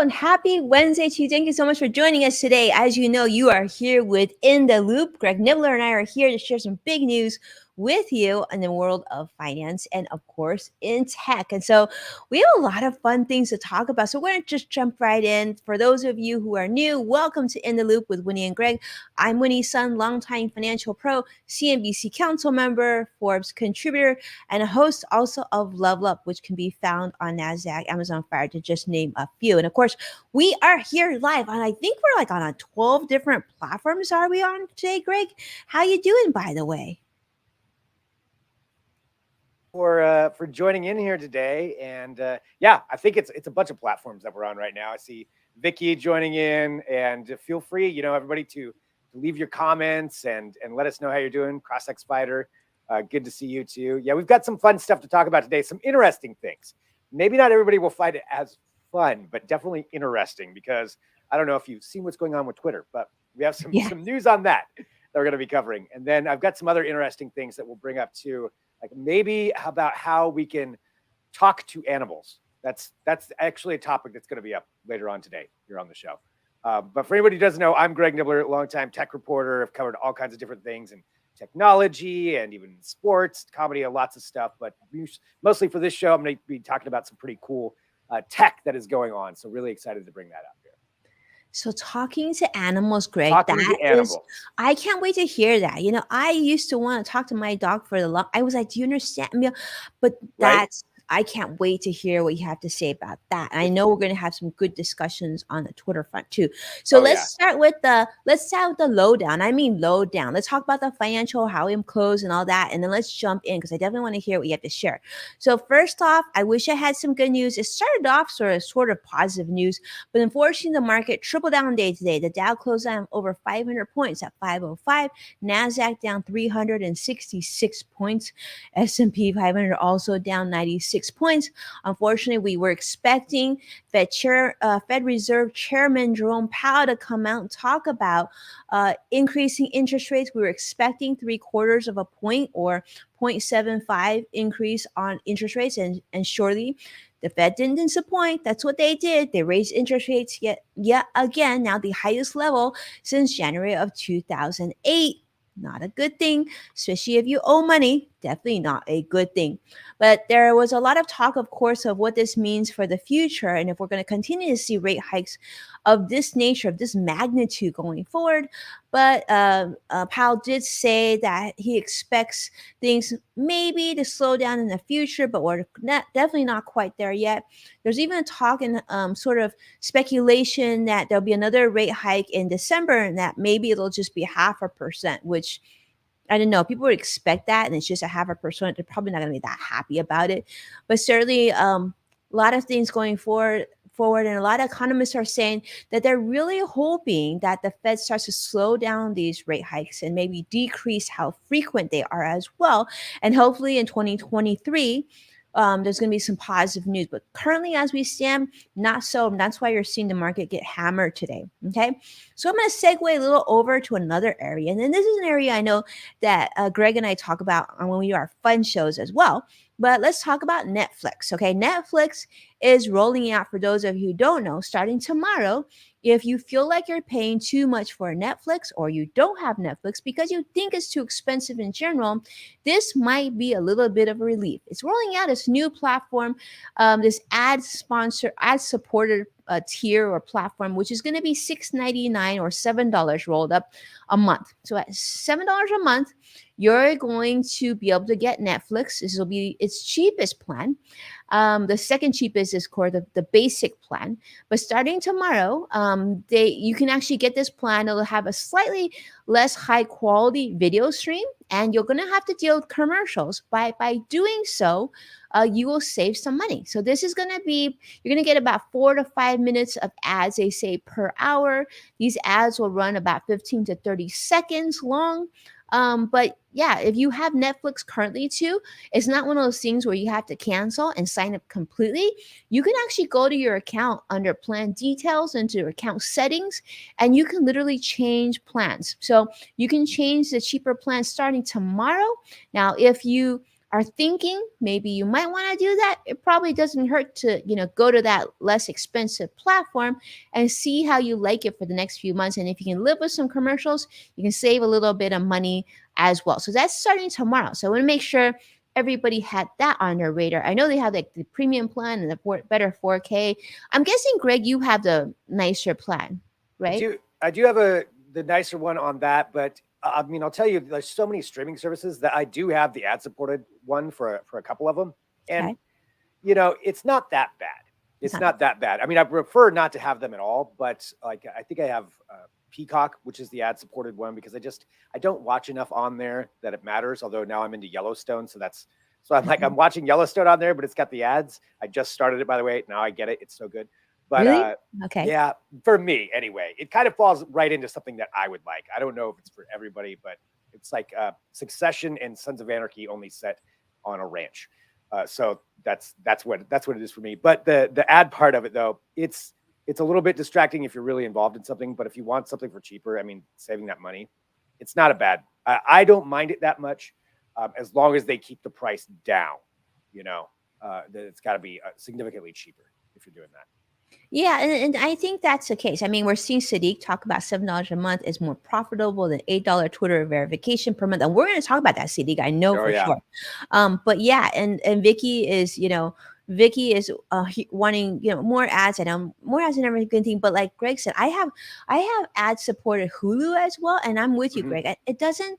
and happy Wednesday to you. Thank you so much for joining us today. As you know, you are here with In the Loop. Greg Nibbler and I are here to share some big news with you in the world of finance and, of course, in tech. And so we have a lot of fun things to talk about. So we're going to just jump right in. For those of you who are new, welcome to In the Loop with Winnie and Greg. I'm Winnie Sun, longtime financial pro, CNBC council member, Forbes contributor, and a host also of Level Up, which can be found on NASDAQ, Amazon Fire, to just name a few. And of course, we are here live on, I think we're like on 12 different platforms. Are we on today, Greg? How you doing, by the way? For joining in here today, and yeah, I think it's a bunch of platforms that we're on right now. I see Vicky joining in, and feel free, everybody to leave your comments and let us know how you're doing. CrossX Spider, good to see you too. Yeah, we've got some fun stuff to talk about today. Some interesting things. Maybe not everybody will find it as fun, but definitely interesting, because I don't know if you've seen what's going on with Twitter, but we have some news on that we're going to be covering, and then I've got some other interesting things that we'll bring up too. Like maybe about how we can talk to animals. That's actually a topic that's going to be up later on today here on the show. But for anybody who doesn't know, I'm Greg Nibbler, longtime tech reporter. I've covered all kinds of different things in technology and even sports, comedy, lots of stuff. But mostly for this show, I'm going to be talking about some pretty cool tech that is going on. So really excited to bring that up here. So talking to animals, Greg, I can't wait to hear that. I used to want to talk to my dog for the long. I was like, do you understand me? But I can't wait to hear what you have to say about that. And I know we're going to have some good discussions on the Twitter front too. So let's start with the lowdown. I mean, lowdown. Let's talk about the financial, how we close and all that. And then let's jump in, because I definitely want to hear what you have to share. So first off, I wish I had some good news. It started off sort of positive news, but unfortunately the market tripled down day today. The Dow closed down over 500 points at 505. NASDAQ down 366 points. S&P 500 also down 96 points. Unfortunately, we were expecting Fed Reserve Chairman Jerome Powell to come out and talk about increasing interest rates. We were expecting 0.75 of a point or 0.75 increase on interest rates, and surely the Fed didn't disappoint. That's what they did. They raised interest rates yet again, now the highest level since January of 2008. Not a good thing, especially if you owe money. Definitely not a good thing. But there was a lot of talk, of course, of what this means for the future, and if we're going to continue to see rate hikes of this nature, of this magnitude going forward. But Powell did say that he expects things maybe to slow down in the future, but we're definitely not quite there yet. There's even talk and sort of speculation that there'll be another rate hike in December, and that maybe it'll just be 0.5%, which I don't know. People would expect that, and it's just 0.5%. They're probably not going to be that happy about it. But certainly, a lot of things going forward, and a lot of economists are saying that they're really hoping that the Fed starts to slow down these rate hikes and maybe decrease how frequent they are as well. And hopefully in 2023, there's going to be some positive news. But currently, as we stand, not so. And that's why you're seeing the market get hammered today. Okay. So I'm going to segue a little over to another area. And then this is an area I know that Greg and I talk about when we do our fun shows as well. But let's talk about Netflix. Okay. Netflix is rolling out, for those of you who don't know, starting tomorrow. If you feel like you're paying too much for Netflix, or you don't have Netflix because you think it's too expensive in general, this might be a little bit of a relief. It's rolling out this new platform, this ad-supported tier or platform, which is going to be $6.99 or $7 rolled up a month. So at $7 a month, you're going to be able to get Netflix. This will be its cheapest plan. The second cheapest is called the basic plan. But starting tomorrow, you can actually get this plan. It'll have a slightly less high quality video stream, and you're going to have to deal with commercials. By doing so, you will save some money. So this is going to be, you're going to get about 4 to 5 minutes of ads, they say, per hour. These ads will run about 15 to 30 seconds long. But yeah, if you have Netflix currently too, it's not one of those things where you have to cancel and sign up completely. You can actually go to your account under plan details, into your account settings, and you can literally change plans. So you can change the cheaper plan starting tomorrow. Now, if you are thinking maybe you might want to do that, it probably doesn't hurt to, go to that less expensive platform and see how you like it for the next few months. And if you can live with some commercials, you can save a little bit of money as well. So that's starting tomorrow. So I want to make sure everybody had that on their radar. I know they have like the premium plan and the better 4K. I'm guessing, Greg, you have the nicer plan, right? I do have the nicer one on that, but I mean, I'll tell you, there's so many streaming services that I do have the ad supported one for a couple of them, and Okay. it's not that bad. It's It's not that. not that bad. I mean, I prefer not to have them at all, but like I think I have Peacock, which is the ad supported one, because I don't watch enough on there that it matters. Although now I'm into Yellowstone, so I'm like Mhm. I'm watching Yellowstone on there, but it's got the ads. I just started it, by the way. Now I get it. It's so good. But Really? Okay. yeah, for me anyway, it kind of falls right into something that I would like. I don't know if it's for everybody, but it's like Succession and Sons of Anarchy only set on a ranch. So that's what it is for me. But the ad part of it though, it's a little bit distracting if you're really involved in something. But if you want something for cheaper, I mean, saving that money, it's not a bad. I don't mind it that much, as long as they keep the price down. That it's got to be significantly cheaper if you're doing that. Yeah, and I think that's the case. I mean, we're seeing Sadiq talk about $7 a month is more profitable than $8 Twitter verification per month, and we're going to talk about that, Sadiq. I know Oh for yeah. sure. But yeah, and Vicky is wanting more ads, and more ads and everything. But like Greg said, I have ad supported Hulu as well, and I'm with you, Hmm. Greg. It doesn't.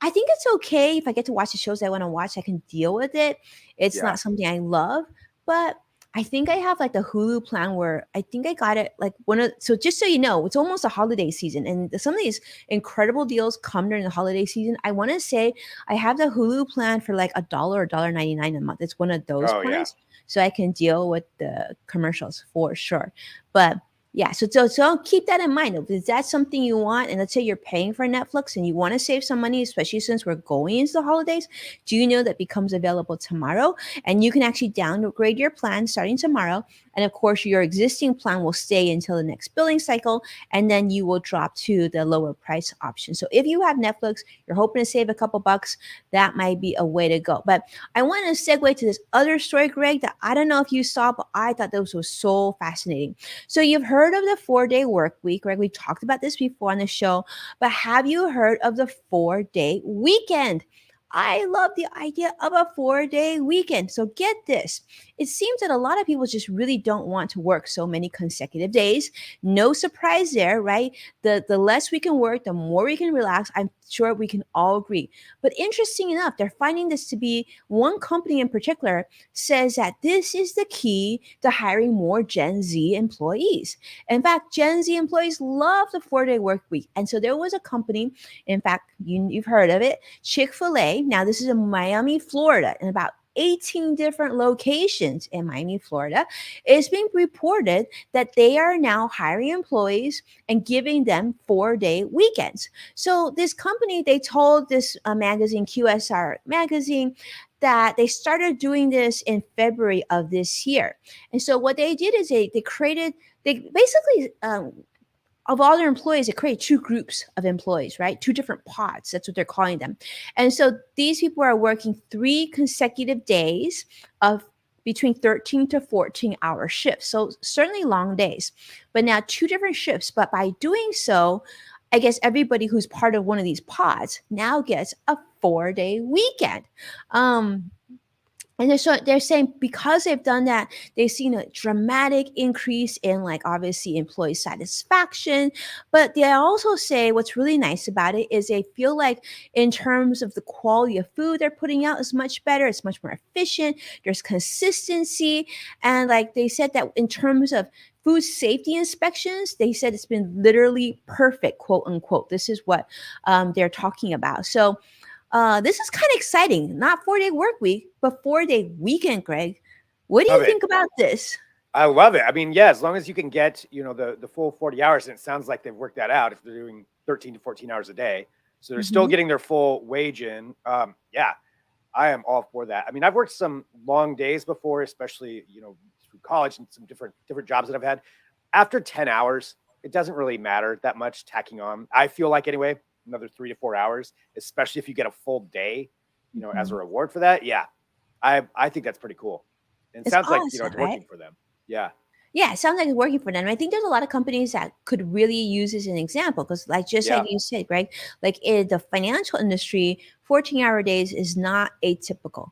I think it's okay if I get to watch the shows I want to watch. I can deal with it. It's Yeah. not something I love, but I think I have like the Hulu plan where I think I got it like so just so you know, it's almost a holiday season and some of these incredible deals come during the holiday season. I want to say I have the Hulu plan for like $1 or $1.99 a month. It's one of those Oh yeah. plans. So I can deal with the commercials for sure. But yeah, so keep that in mind. If that's something you want, and let's say you're paying for Netflix and you want to save some money, especially since we're going into the holidays, do you know that becomes available tomorrow? And you can actually downgrade your plan starting tomorrow. And of course, your existing plan will stay until the next billing cycle, and then you will drop to the lower price option. So if you have Netflix, you're hoping to save a couple bucks, that might be a way to go. But I want to segue to this other story, Greg, that I don't know if you saw, but I thought this was so fascinating. So you've heard of the 4-day work week, right? We talked about this before on the show, but have you heard of the 4-day weekend? I love the idea of a 4-day weekend. So get this. It seems that a lot of people just really don't want to work so many consecutive days. No surprise there, right? The less we can work, the more we can relax. I'm sure we can all agree. But interesting enough, they're finding this to be one company in particular says that this is the key to hiring more Gen Z employees. In fact, Gen Z employees love the 4-day work week. And so there was a company, in fact, you've heard of it, Chick-fil-A. Now, this is in Miami, Florida, and about 18 different locations in Miami, Florida. It's being reported that they are now hiring employees and giving them 4-day weekends. So this company, they told this magazine, QSR magazine, that they started doing this in February of this year. And so what they did is they basically of all their employees, they create two groups of employees, right? Two different pods. That's what they're calling them. And so these people are working 3 consecutive days of between 13 to 14-hour shifts. So certainly long days, but now two different shifts. But by doing so, I guess everybody who's part of one of these pods now gets a 4-day weekend. Um, and they're saying because they've done that, they've seen a dramatic increase in like obviously employee satisfaction. But they also say what's really nice about it is they feel like in terms of the quality of food they're putting out is much better. It's much more efficient. There's consistency. And like they said that in terms of food safety inspections, they said it's been literally perfect, quote unquote. This is what they're talking about. So this is kind of exciting. Not 4-day work week, but 4-day weekend, Greg. What do Love you it. think about this? I love it. I mean, yeah, as long as you can get, the full 40 hours, and it sounds like they've worked that out if they're doing 13 to 14 hours a day. So they're still Hmm. getting their full wage in. Yeah, I am all for that. I mean, I've worked some long days before, especially, through college and some different jobs that I've had. After 10 hours, it doesn't really matter that much tacking on. I feel like anyway, another 3 to 4 hours, especially if you get a full day. as a Mhm. reward for that. Yeah, I think that's pretty cool. And It's sounds like awesome, it's right? working for them. Yeah, Yeah, it sounds like it's working for them. I think there's a lot of companies that could really use this as an example because, like just like yeah, you said, Greg, like in the financial industry, 14-hour days is not atypical.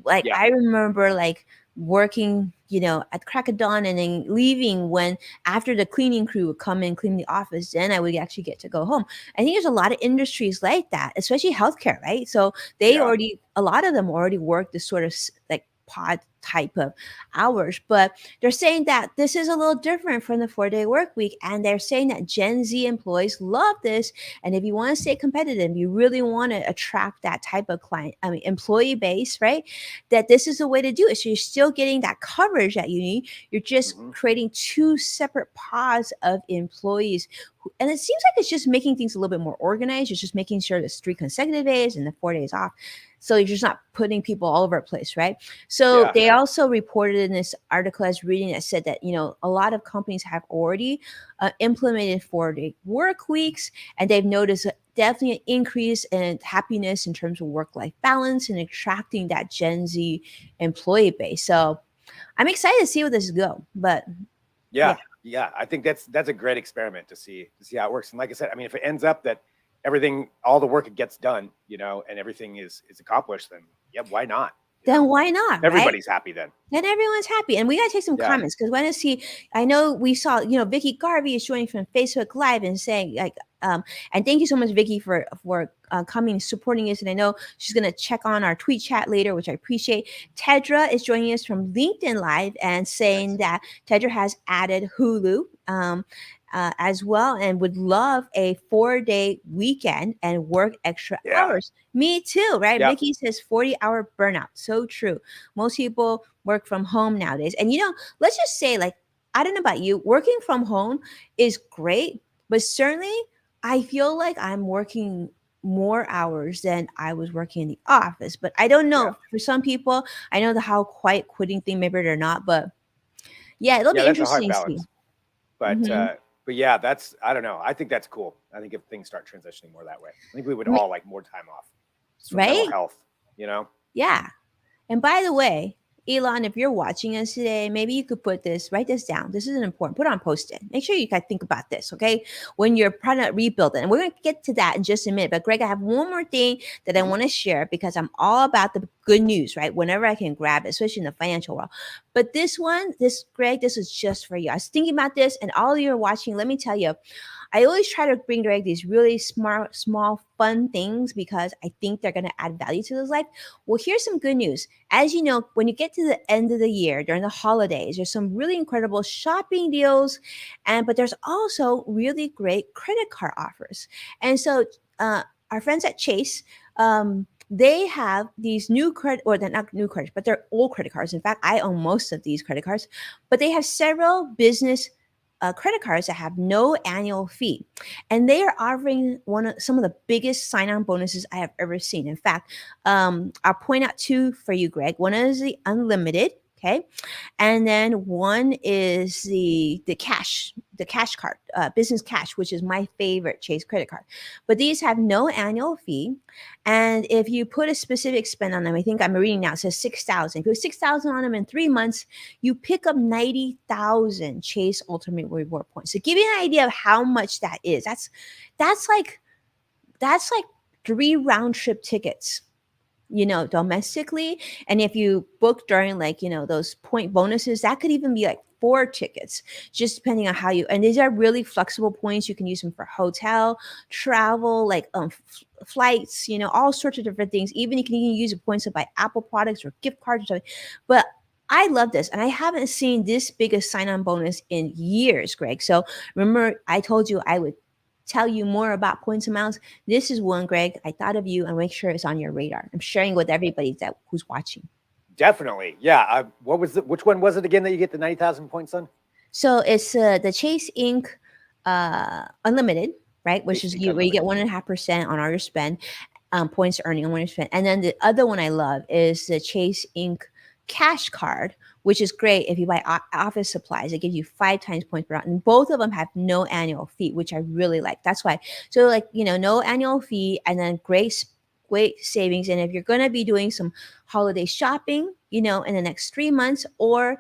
Like yeah. I remember like working, at crack of dawn and then leaving when after the cleaning crew would come and clean the office, then I would actually get to go home. I think there's a lot of industries like that, especially healthcare, right? So Yeah. a lot of them already work this sort of like pod type of hours, but they're saying that this is a little different from the 4-day work week. And they're saying that Gen Z employees love this. And if you want to stay competitive, you really want to attract that type of employee base, right? That this is the way to do it. So you're still getting that coverage that you need. You're just Hmm. creating two separate pods of employees. And it seems like it's just making things a little bit more organized. It's just making sure there's 3 consecutive days and the 4 days off. So you're just not putting people all over the place, right? So Yeah. they also reported in this article I was reading that said that a lot of companies have already implemented 4-day work weeks, and they've noticed definitely an increase in happiness in terms of work-life balance and attracting that Gen Z employee base. So I'm excited to see where this go. But yeah, Yeah. Yeah. I think that's a great experiment to see how it works. And like I said, I mean, if it ends up that everything, all the work gets done, and everything is accomplished, then yeah, why not? then why not, right? Everybody's happy then. Then everyone's happy. And we gotta take some Yeah. comments because when I see, I know we saw, Vicky Garvey is joining from Facebook Live and saying like, and thank you so much, Vicky, for coming supporting us. And I know she's gonna check on our tweet chat later, which I appreciate. Tedra is joining us from LinkedIn Live and Nice. saying that Tedra has added Hulu. As well, and would love a 4-day weekend and work extra Yeah. hours. Me too, right? Yep. Vicky says 40-hour burnout. So true. Most people work from home nowadays. And let's just say, like, I don't know about you, working from home is great, but certainly I feel like I'm working more hours than I was working in the office. But I don't Yeah. know. For some people, I know the how quiet quitting thing, maybe they're not, but yeah, it'll Yeah. be That's a hard interesting to see. balance. But Hmm. uh, but yeah, I don't know. I think that's cool. I think if things start transitioning more that way, I think we would all like more time off, just for mental Right? health. You know. Yeah. And by the way, Elon, if you're watching us today, maybe you could write this down. This is an important, put on post-it. Make sure you guys think about this, okay? When you're trying to rebuild it. And we're going to get to that in just a minute. But Greg, I have one more thing that I Mhm. want to share because I'm all about the good news, right? Whenever I can grab it, especially in the financial world. But Greg, this is just for you. I was thinking about this and all of you are watching. Let me tell you, I always try to bring direct these really smart, small, fun things because I think they're going to add value to his life. Well, here's some good news. As you know, when you get to the end of the year during the holidays, there's some really incredible shopping deals, but there's also really great credit card offers. And so, our friends at Chase, they have these new credit, or they're not new credits, but they're old credit cards. In fact, I own most of these credit cards, but they have several business credit cards that have no annual fee, and they are offering some of the biggest sign-on bonuses I have ever seen. In fact, I'll point out two for you, Greg. One is the unlimited, okay, and then one is the cash card, business cash, which is my favorite Chase credit card. But these have no annual fee, and if you put a specific spend on them, I think I'm reading now, it says 6,000. If you put 6,000 on them in 3 months, you pick up 90,000 Chase Ultimate Reward points. To give you an idea of how much that is, that's like that's like 3 round trip tickets, domestically. And if you book during like, those point bonuses, that could even be like 4 tickets, just depending on how you, and these are really flexible points. You can use them for hotel, travel, like flights, all sorts of different things. Even you can even use the points to buy Apple products or gift cards or something. But I love this. And I haven't seen this big a sign on bonus in years, Greg. So remember, I told you I would tell you more about points amounts. This is one, Greg. I thought of you and make sure it's on your radar. I'm sharing with everybody who's watching. Definitely. Yeah. Which one was it again that you get the 90,000 points on? So it's the Chase Inc. Unlimited, right? Which Chase is Ink where you get Unlimited. 1.5% on all your spend, points earning on when you spend. And then the other one I love is the Chase Inc. Cash Card, which is great if you buy office supplies. It gives you 5 times points per round. And both of them have no annual fee, which I really like. That's why. So like, no annual fee and then great great savings. And if you're going to be doing some holiday shopping, in the next 3 months, or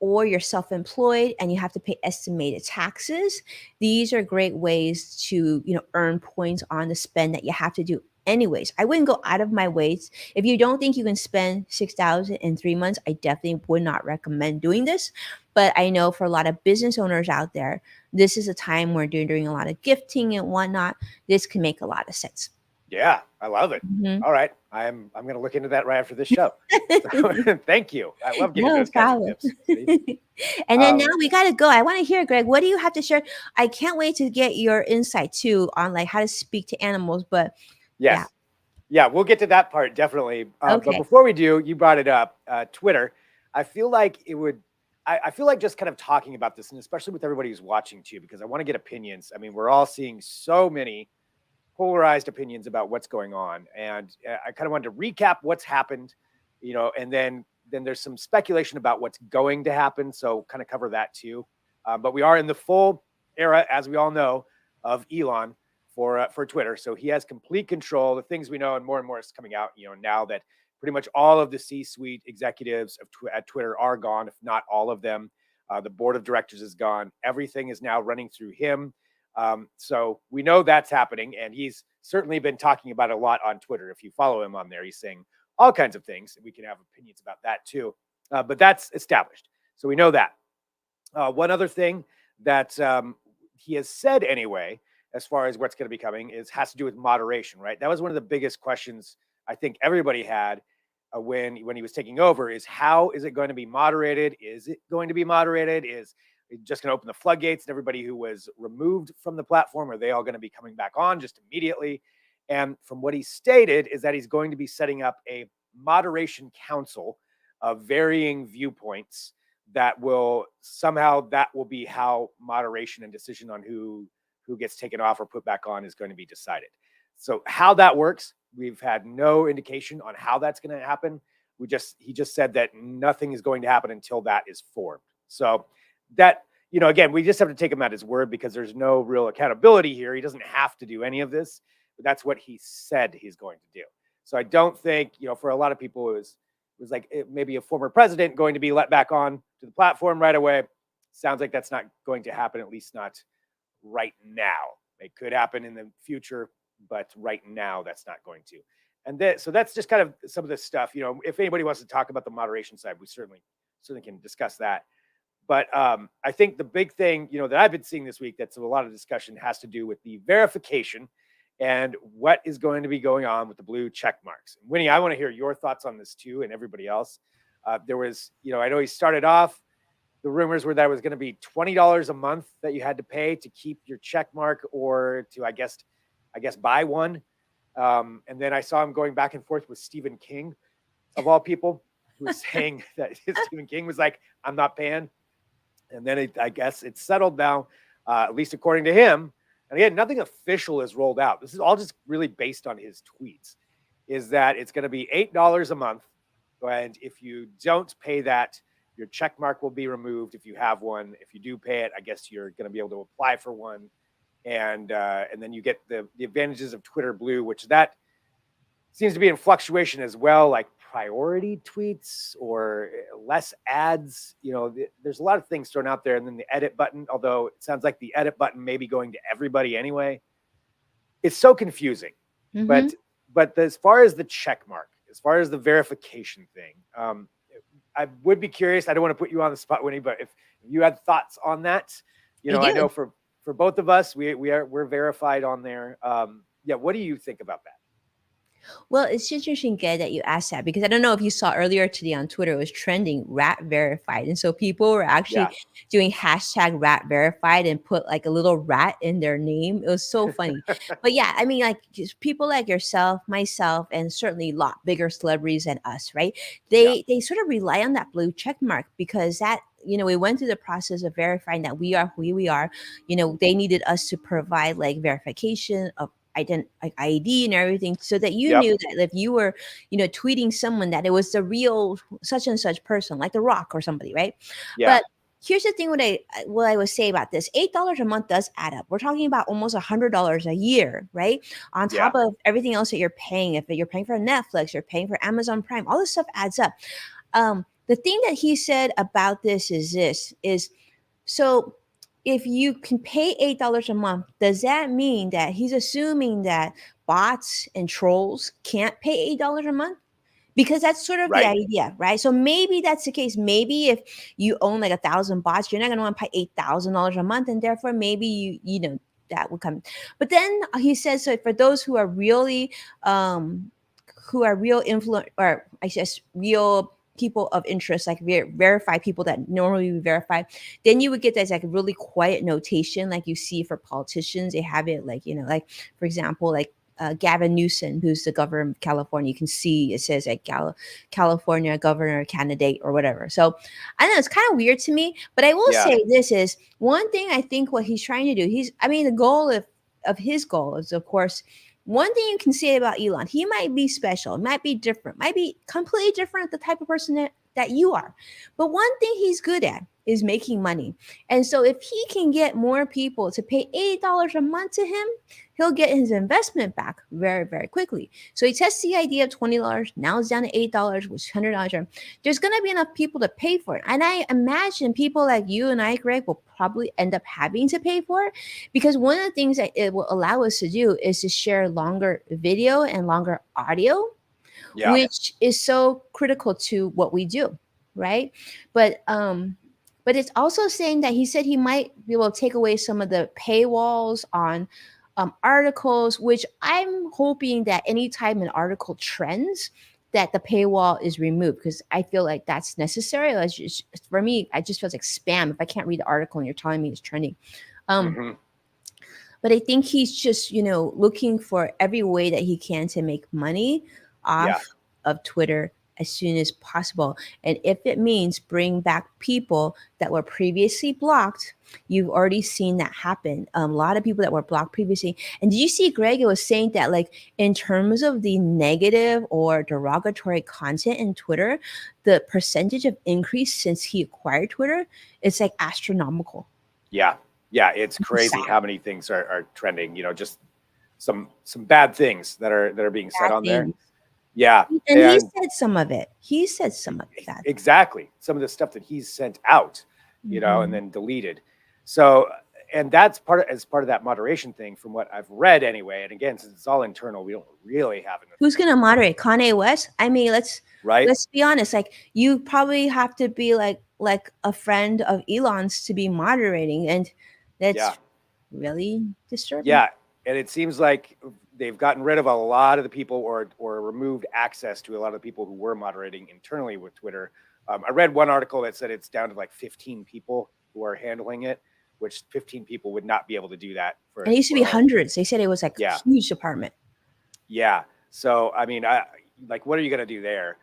you're self-employed and you have to pay estimated taxes, these are great ways to earn points on the spend that you have to do anyways. I wouldn't go out of my ways. If you don't think you can spend 6,000 in 3 months, I definitely would not recommend doing this. But I know for a lot of business owners out there, this is a time where they're doing a lot of gifting and whatnot. This can make a lot of sense. Yeah, I love it. Mhm. All right, I'm going to look into that right after this show. So, thank you. I love getting No those kinds of problem. tips. See? And then now Um, we gotta go. I want to hear, Greg, what do you have to share? I can't wait to get your insight too on like how to speak to animals. But yeah, yes, yeah, we'll get to that part definitely. But okay, before we do, you brought it up, Twitter. I feel like it would. I feel like just kind of talking about this, and especially with everybody who's watching too, because I want to get opinions. I mean, we're all seeing so many polarized opinions about what's going on, and I kind of wanted to recap what's happened, and then there's some speculation about what's going to happen, so kind of cover that too. But we are in the full era, as we all know, of Elon for Twitter, so he has complete control. The things we know, and more is coming out, now that pretty much all of the C-suite executives at Twitter are gone, if not all of them. The board of directors is gone. Everything is now running through him. So we know that's happening, and he's certainly been talking about it a lot on Twitter. If you follow him on there, he's saying all kinds of things. We can have opinions about that too, but that's established. So we know that. One other thing that he has said anyway, as far as what's going to be coming, has to do with moderation. Right? That was one of the biggest questions I think everybody had when he was taking over. Is how is it going to be moderated? Is it going to be moderated? Is just going to open the floodgates, and everybody who was removed from the platform, are they all going to be coming back on just immediately? And from what he stated is that he's going to be setting up a moderation council of varying viewpoints that will be how moderation and decision on who gets taken off or put back on is going to be decided. So how that works, we've had no indication on how that's going to happen. He just said that nothing is going to happen until that is formed. So that, again, we just have to take him at his word because there's no real accountability here. He doesn't have to do any of this, but that's what he said he's going to do. So I don't think, for a lot of people, it was like maybe a former president going to be let back on to the platform right away. Sounds like that's not going to happen, at least not right now. It could happen in the future, but right now that's not going to. And so that's just kind of some of this stuff. If anybody wants to talk about the moderation side, we certainly can discuss that. But I think the big thing, that I've been seeing this week that's a lot of discussion has to do with the verification and what is going to be going on with the blue check marks. Winnie, I want to hear your thoughts on this too, and everybody else. There was, I know he started off, the rumors were that it was going to be $20 a month that you had to pay to keep your check mark, or to, I guess buy one. And then I saw him going back and forth with Stephen King, of all people, who was saying that Stephen King was like, I'm not paying. And then I guess it's settled now, at least according to him. And again, nothing official is rolled out. This is all just really based on his tweets, is that it's going to be $8 a month. And if you don't pay that, your check mark will be removed if you have one. If you do pay it, I guess you're going to be able to apply for one. And then you get the advantages of Twitter Blue, which that seems to be in fluctuation as well, like priority tweets or less ads. There's a lot of things thrown out there. And then the edit button, although it sounds like the edit button may be going to everybody anyway. It's so confusing. mm-hmm. But as far as the check mark, as far as the verification thing, I would be curious. I don't want to put you on the spot, Winnie, but if you had thoughts on that, I know for both of us, we're verified on there. What do you think about that? Well, it's interesting, Ged, that you asked that, because I don't know if you saw earlier today on Twitter, it was trending rat verified. And so people were actually doing hashtag rat verified and put like a little rat in their name. It was so funny. But yeah, I mean, like just people like yourself, myself, and certainly a lot bigger celebrities than us, right? They sort of rely on that blue check mark, because that, we went through the process of verifying that we are who we are. They needed us to provide like verification of ID and everything, so that you knew that if you were, tweeting someone, that it was the real such and such person, like The Rock or somebody, right? Yeah. here's the thing, what I would say about this: $8 a month does add up. We're talking about almost $100 a year, right? On Yeah. top of everything else that you're paying. If you're paying for Netflix, you're paying for Amazon Prime, all this stuff adds up. The thing that he said about this is so if you can pay $8 a month, does that mean that he's assuming that bots and trolls can't pay $8 a month? Because that's sort of the Right. idea, right? So maybe that's the case. Maybe if you own like 1,000 bots, you're not going to want to pay $8,000 a month, and therefore maybe that would come. But then he says, so for those um who are real influence, or I guess real people of interest, like verified people that normally be verified, then you would get this like really quiet notation like you see for politicians. They have it like, like for example, like Gavin Newsom, who's the governor of California. You can see it says like California governor candidate or whatever. So I know it's kind of weird to me, but I will Yeah. say this is one thing. I think what he's trying to do, the goal of his goal is, of course, one thing you can say about Elon: he might be special, might be different, might be completely different, the type of person that you are. But one thing he's good at is making money. And so if he can get more people to pay $8 a month to him, he'll get his investment back very, very quickly. So he tests the idea of $20. Now it's down to $8, which is $100. There's going to be enough people to pay for it. And I imagine people like you and I, Greg, will probably end up having to pay for it, because one of the things that it will allow us to do is to share longer video and longer audio, Yeah. which is so critical to what we do, right? But it's also saying that he said he might be able to take away some of the paywalls on articles, which I'm hoping that anytime an article trends, that the paywall is removed, because I feel like that's necessary. For me, I just feels like spam if I can't read the article and you're telling me it's trending. Um, Hmm. but I think he's just, looking for every way that he can to make money Yeah. off of Twitter as soon as possible. And if it means bring back people that were previously blocked, you've already seen that happen. A lot of people that were blocked previously. And did you see Greg? It was saying that, like, in terms of the negative or derogatory content in Twitter, the percentage of increase since he acquired Twitter, it's like astronomical. Yeah. Yeah. It's crazy how many things are trending, just some bad things that are being said Bad on there. things. Yeah. And he And said some of it. He said some of that. exactly, some of the stuff that he's sent out, and Mhm. then deleted. So, and that's as part of that moderation thing, from what I've read anyway. And again, since it's all internal, we don't really have an Who's gonna official, moderate? Kanye West? I mean, right? let's be honest. Like, you probably have to be like a friend of Elon's to be moderating, and Yeah. that's really disturbing. Yeah. And it seems like they've gotten rid of a lot of the people, or removed access to a lot of the people who were moderating internally with Twitter. I read one article that said it's down to like 15 people who are handling it, which 15 people would not be able to do that And it used to for be all. hundreds. They said it was like a Yeah. huge department. Yeah. So, I mean, like, what are you going to do there?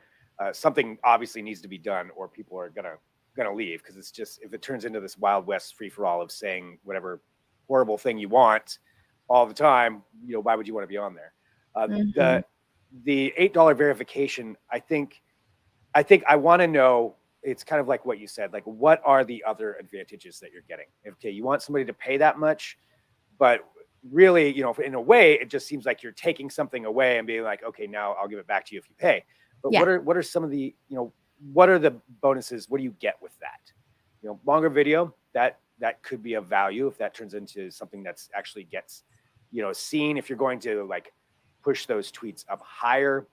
Something obviously needs to be done, or people are gonna leave, because it's just, if it turns into this Wild West free for all of saying whatever horrible thing you want all the time, why would you want to be on there? Mhm. The $8 verification, I think I want to know. It's kind of like what you said. Like, what are the other advantages that you're getting? Okay, you want somebody to pay that much, but really, in a way, it just seems like you're taking something away and being like, okay, now I'll give it back to you if you pay. But Yeah. what are some of the, what are the bonuses? What do you get with that? Longer video, that could be of value if that turns into something that's actually gets, seen, if you're going to like push those tweets up higher.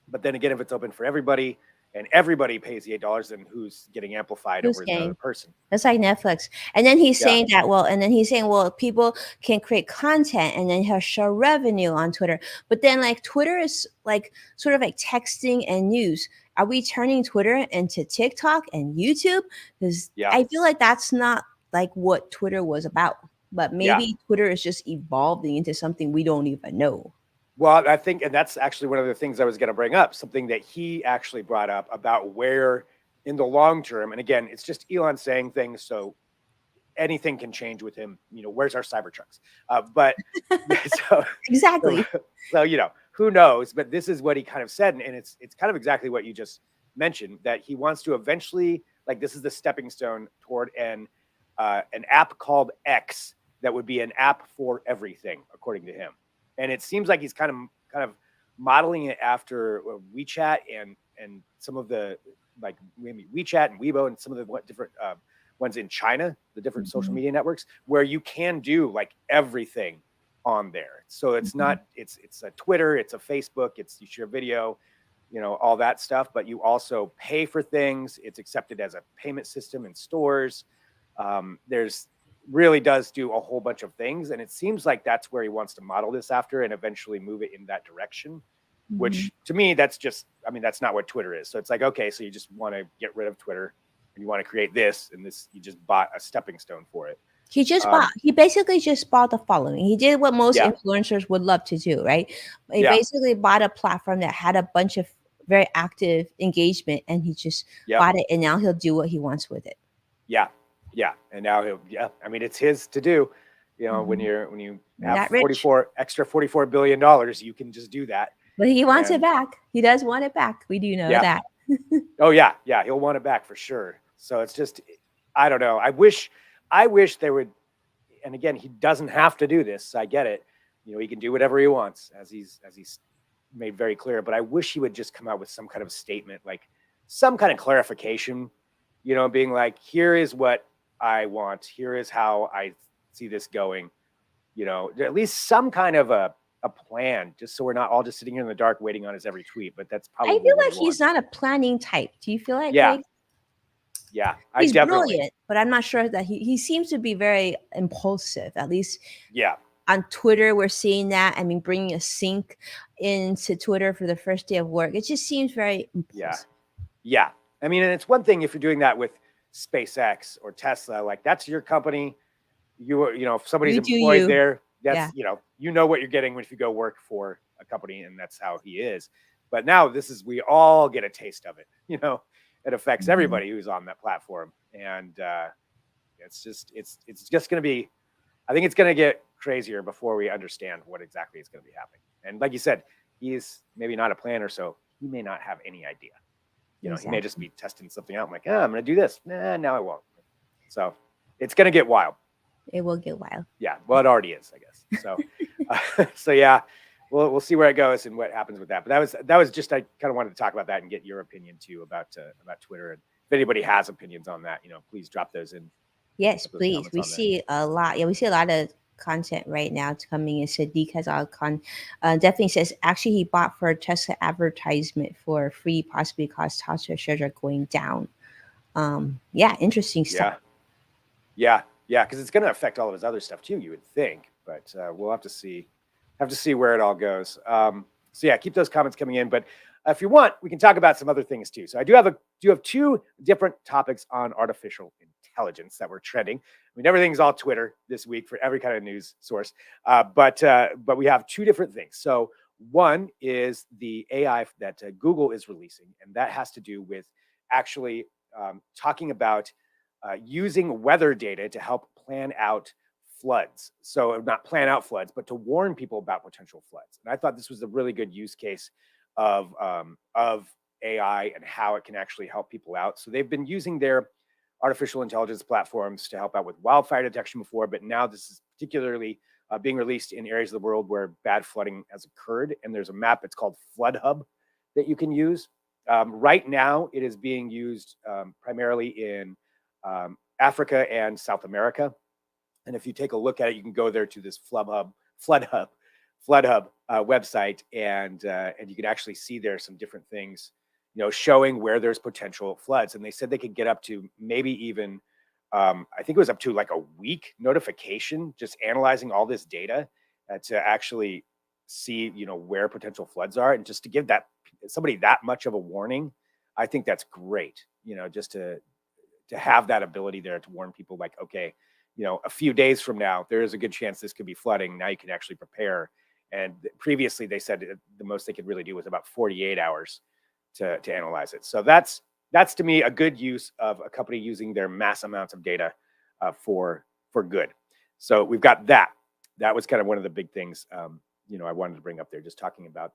But then again, if it's open for everybody and everybody pays the $8, then who's getting amplified Who's over the other game? person? That's like Netflix. And then he's Yeah. saying that, people can create content and then he'll show revenue on Twitter. But then, like, Twitter is like sort of like texting and news. Are we turning Twitter into TikTok and YouTube? Because Yeah. I feel like that's not like what Twitter was about. But Yeah. maybe Twitter is just evolving into something we don't even know. Well, I think, and that's actually one of the things I was going to bring up, something that he actually brought up about where in the long term, and again, it's just Elon saying things, so anything can change with him. Where's our Cybertrucks? But so, Exactly. so, who knows? But this is what he kind of said, and it's kind of exactly what you just mentioned, that he wants to eventually, like this is the stepping stone toward an app called X that would be an app for everything, according to him. And it seems like he's kind of modeling it after WeChat and some of the like maybe WeChat and Weibo and some of the different ones in China, the different social media networks, where you can do like everything on there. So it's not it's a Twitter, it's a Facebook, it's you share video, all that stuff, but you also pay for things. It's accepted as a payment system in stores. There's really does do a whole bunch of things, and it seems like that's where he wants to model this after and eventually move it in that direction, which to me, that's just, that's not what Twitter is. So it's like, okay, so you just want to get rid of Twitter and you want to create this, and this, you just bought a stepping stone for it. He basically just bought the following. He did what most influencers would love to do, right? He basically bought a platform that had a bunch of very active engagement, and he just bought it, and now he'll do what he wants with it. Yeah. And now it's his to do. When you have $44 billion, you can just do that. But he wants it back. He does want it back. We do know that. Oh yeah. He'll want it back for sure. So it's just, I don't know. I wish there would, and again, he doesn't have to do this. I get it. He can do whatever he wants, as he's made very clear. But I wish he would just come out with some kind of statement, like some kind of clarification, being like, here is what I want. Here is how I see this going. At least some kind of a plan, just so we're not all just sitting here in the dark waiting on his every tweet. But that's probably, I feel like he's not a planning type. Do you feel like? Yeah, he's brilliant, but I'm not sure that he seems to be very impulsive. At least, on Twitter, we're seeing that. Bringing a sync into Twitter for the first day of work, it just seems very impulsive. Yeah. And it's one thing if you're doing that with SpaceX or Tesla, like that's your company. If somebody's employed there, that's you know what you're getting if you go work for a company, and that's how he is. But now we all get a taste of it. It affects everybody who's on that platform, and it's just going to be. I think it's going to get crazier before we understand what exactly is going to be happening. And like you said, he's maybe not a planner, so he may not have any idea. He may just be testing something out. I'm like, I'm going to do this. Nah, now I won't. So it's going to get wild. It will get wild. Yeah. Well, it already is, I guess. So, so yeah, we'll see where it goes and what happens with that. But that was just, I kind of wanted to talk about that and get your opinion too about Twitter. And if anybody has opinions on that, please drop those in. Yes, please. We see a lot. Yeah, we see a lot of content right now. It's coming in. Sadiq has all definitely says actually he bought for a Tesla advertisement for free, possibly because Tesla shares are going down. Interesting stuff. Yeah, because it's going to affect all of his other stuff too, you would think. But we'll have to see where it all goes. So yeah, keep those comments coming in. But if you want, we can talk about some other things too. So I do have two different topics on artificial intelligence that were trending. Everything's all Twitter this week for every kind of news source. But we have two different things. So one is the AI that Google is releasing, and that has to do with actually talking about using weather data to help plan out floods. So not plan out floods, but to warn people about potential floods. And I thought this was a really good use case of AI and how it can actually help people out. So they've been using their artificial intelligence platforms to help out with wildfire detection before, but now this is particularly being released in areas of the world where bad flooding has occurred. And there's a map, it's called Flood Hub, that you can use. Right now, it is being used primarily in Africa and South America. And if you take a look at it, you can go there to this Flood Hub website, and you can actually see there some different things, showing where there's potential floods. And they said they could get up to maybe even, I think it was up to like a week notification, just analyzing all this data to actually see, where potential floods are, and just to give somebody that much of a warning. I think that's great, just to have that ability there to warn people, like, okay, a few days from now, there is a good chance this could be flooding. Now you can actually prepare. And previously they said the most they could really do was about 48 hours to analyze it. So that's to me a good use of a company using their mass amounts of data for good. So we've got that. That was kind of one of the big things, I wanted to bring up there, just talking about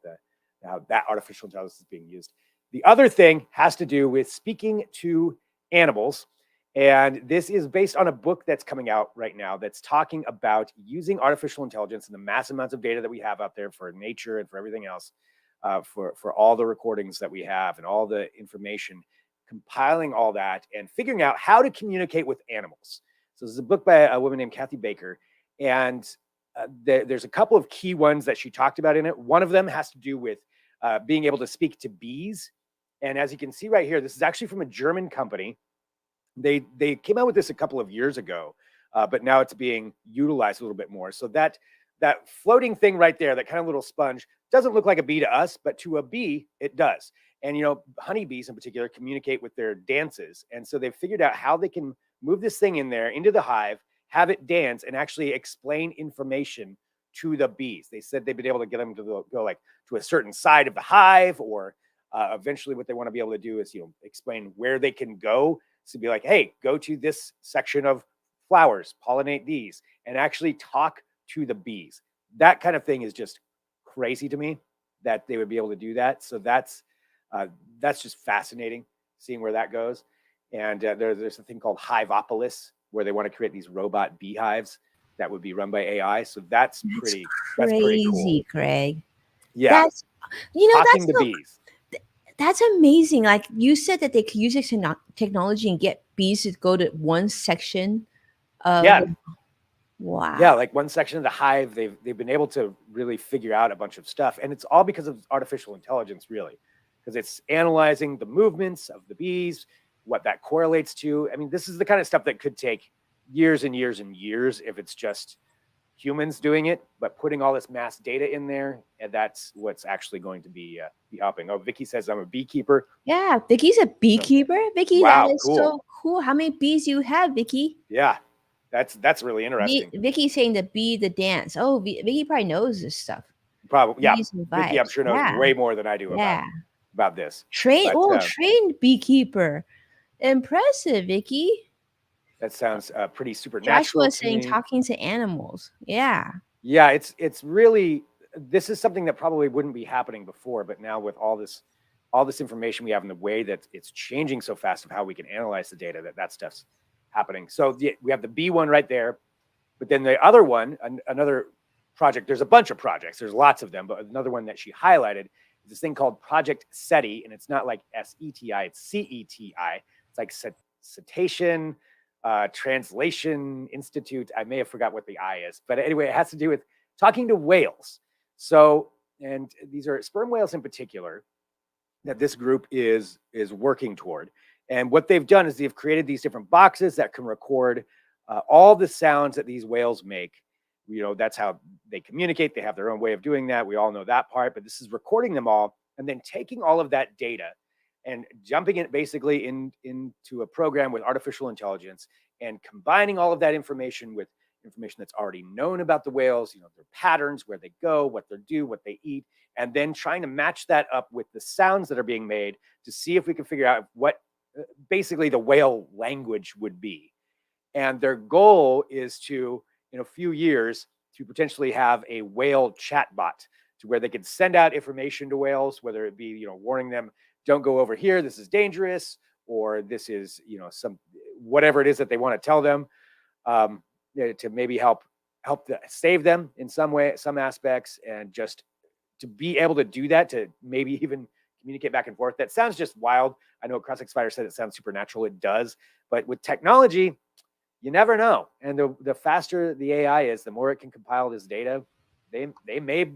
how that artificial intelligence is being used. The other thing has to do with speaking to animals. And this is based on a book that's coming out right now that's talking about using artificial intelligence and the massive amounts of data that we have out there for nature and for everything else, for all the recordings that we have and all the information, compiling all that and figuring out how to communicate with animals. So this is a book by a woman named Kathy Baker, and there's a couple of key ones that she talked about in it. One of them has to do with being able to speak to bees. And as you can see right here, this is actually from a German company. They came out with this a couple of years ago, but now it's being utilized a little bit more. So that floating thing right there, that kind of little sponge, doesn't look like a bee to us, but to a bee, it does. And honeybees in particular communicate with their dances, and so they've figured out how they can move this thing in there into the hive, have it dance, and actually explain information to the bees. They said they've been able to get them to go like to a certain side of the hive, or eventually what they want to be able to do is explain where they can go. So be like, hey, go to this section of flowers, pollinate these, and actually talk to the bees. That kind of thing is just crazy to me that they would be able to do that. So that's just fascinating, seeing where that goes. And there's a thing called Hiveopolis, where they want to create these robot beehives that would be run by AI. So that's pretty crazy, cool. Craig. Yeah, that's talking to bees. That's amazing. Like you said that they could use technology and get bees to go to one section of wow. Yeah, like one section of the hive, they've been able to really figure out a bunch of stuff. And it's all because of artificial intelligence, really, because it's analyzing the movements of the bees, what that correlates to. I mean, this is the kind of stuff that could take years and years and years if it's just humans doing it, but putting all this mass data in there, and that's what's actually going to be helping. Oh, Vicky says I'm a beekeeper. Yeah, Vicky's a beekeeper. Vicky, wow, that is cool. So cool. How many bees you have, Vicky? Yeah, that's really interesting. Vicky saying the bee, the dance. Oh, Vicky probably knows this stuff. Probably, yeah. Vicky, I'm sure knows way more than I do about this. Trained beekeeper. Impressive, Vicky. That sounds pretty supernatural. Joshua saying talking to animals. Yeah. Yeah, it's really, this is something that probably wouldn't be happening before, but now with all this information we have in the way that it's changing so fast of how we can analyze the data, that stuff's happening. So we have the B one right there, but then the other one, another project, there's a bunch of projects, there's lots of them, but another one that she highlighted is this thing called Project SETI, and it's not like SETI, it's CETI. It's like Cetacean Translation Institute. I may have forgot what the I is, but anyway, it has to do with talking to whales. So, and these are sperm whales in particular that this group is working toward. And what they've done is they've created these different boxes that can record all the sounds that these whales make. That's how they communicate. They have their own way of doing that. We all know that part, but this is recording them all and then taking all of that data and jumping it basically into a program with artificial intelligence and combining all of that information with information that's already known about the whales, their patterns, where they go, what they do, what they eat, and then trying to match that up with the sounds that are being made to see if we can figure out what basically the whale language would be. And their goal is to, in a few years, to potentially have a whale chatbot to where they can send out information to whales, whether it be, warning them, don't go over here, this is dangerous, or this is, some whatever it is that they want to tell them, to maybe help save them in some way, some aspects, and just to be able to do that, to maybe even communicate back and forth. That sounds just wild. I know Crossix Spider said it sounds supernatural. It does, but with technology, you never know. And the faster the AI is, the more it can compile this data. They may,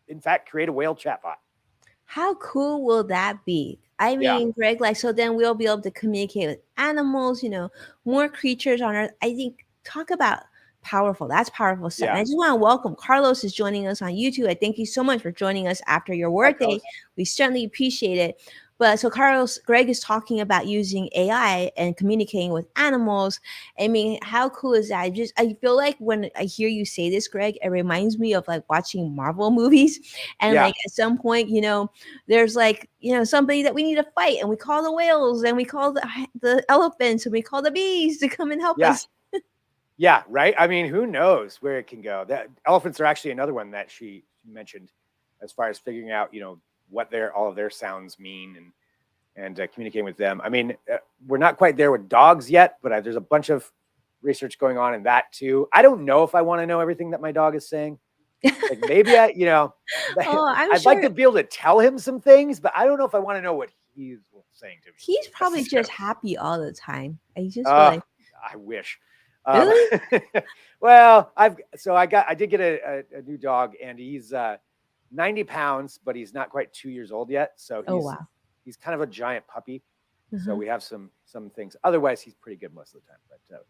in fact, create a whale chatbot. How cool will that be? I mean, Greg, like, so then we'll be able to communicate with animals, more creatures on Earth. I think, talk about powerful. That's powerful stuff. And I just want to welcome Carlos is joining us on YouTube. I thank you so much for joining us after your workday. We certainly appreciate it. But so Greg is talking about using AI and communicating with animals. I mean, how cool is that? I feel like when I hear you say this, Greg, it reminds me of like watching Marvel movies. And like at some point, there's like, somebody that we need to fight, and we call the whales, and we call the elephants, and we call the bees to come and help us. Yeah, right. I mean, who knows where it can go? That elephants are actually another one that she mentioned, as far as figuring out, what all of their sounds mean, and and communicating with them. I mean, we're not quite there with dogs yet, but there's a bunch of research going on in that too. I don't know if I want to know everything that my dog is saying. Like maybe Oh, I'm I'd like sure to be able to tell him some things, but I don't know if I want to know what he's saying to me. he's probably just happy all the time. I just feel I wish. Really? Well, I did get a new dog, and he's 90 pounds, but he's not quite 2 years old yet. So Oh wow. he's kind of a giant puppy. So Uh-huh. we have some things. Otherwise, he's pretty good most of the time. But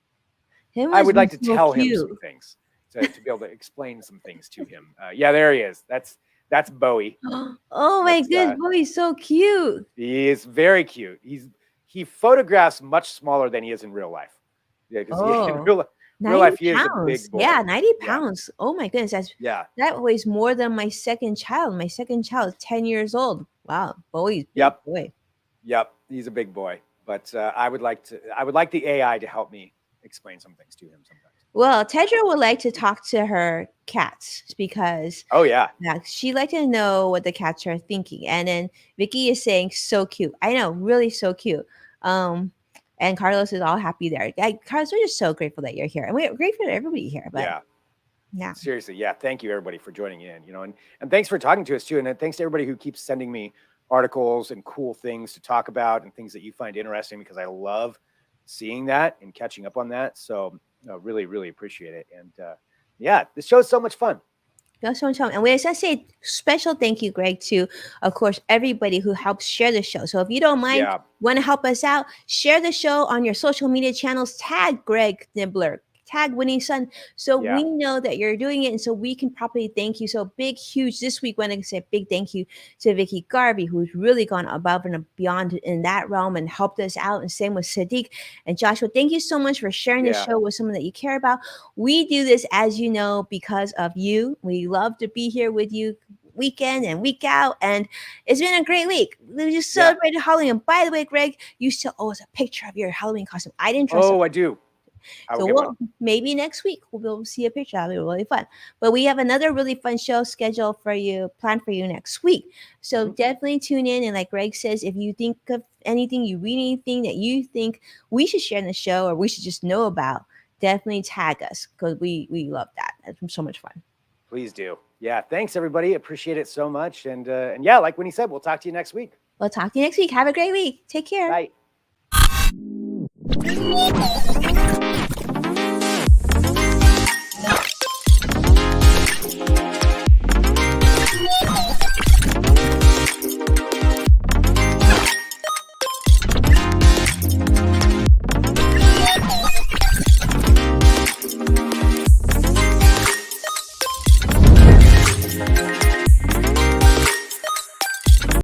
Him I must would be like to so tell him cute. some things to be able to explain some things to him. Yeah, there he is. That's Bowie. Oh my goodness, Bowie's so cute. He is very cute. He photographs much smaller than he is in real life. Yeah, because in real life he is a big boy. Yeah, 90 pounds. Oh my goodness, that weighs more than my second child. My second child is 10 years old. Wow, Bowie's big boy. Yep, he's a big boy. But I would like the AI to help me explain some things to him sometimes. Well, Tedra would like to talk to her cats because she'd like to know what the cats are thinking. And then Vicky is saying so cute. I know, really so cute. And Carlos is all happy there. Carlos, we're just so grateful that you're here, and we're grateful for everybody here. But yeah, seriously, thank you everybody for joining in. And thanks for talking to us too. And thanks to everybody who keeps sending me articles and cool things to talk about and things that you find interesting, because I love seeing that and catching up on that. So really, really appreciate it. And this show's so much fun. And we just say special thank you, Greg, to, of course, everybody who helps share the show. So if you don't mind, want to help us out, share the show on your social media channels, tag Greg Nibbler, tag Winnie Sun, so we know that you're doing it, and so we can properly thank you. So big, huge this week, want to say big thank you to Vicky Garvey, who's really gone above and beyond in that realm and helped us out, and same with Sadiq and Joshua. Thank you so much for sharing the show with someone that you care about. We do this, as you know, because of you. We love to be here with you weekend and week out, and it's been a great week. We just celebrated Halloween. And by the way, Greg, you still owe us a picture of your Halloween costume. I didn't trust I do. So maybe next week we'll be able to see a picture. That'll be really fun. But we have another really fun show scheduled for you, planned for you next week. So definitely tune in. And like Greg says, if you think of anything, you read anything that you think we should share in the show or we should just know about, definitely tag us, because we love that. It's so much fun. Please do. Yeah. Thanks, everybody. Appreciate it so much. And yeah, like Winnie said, we'll talk to you next week. We'll talk to you next week. Have a great week. Take care. Bye.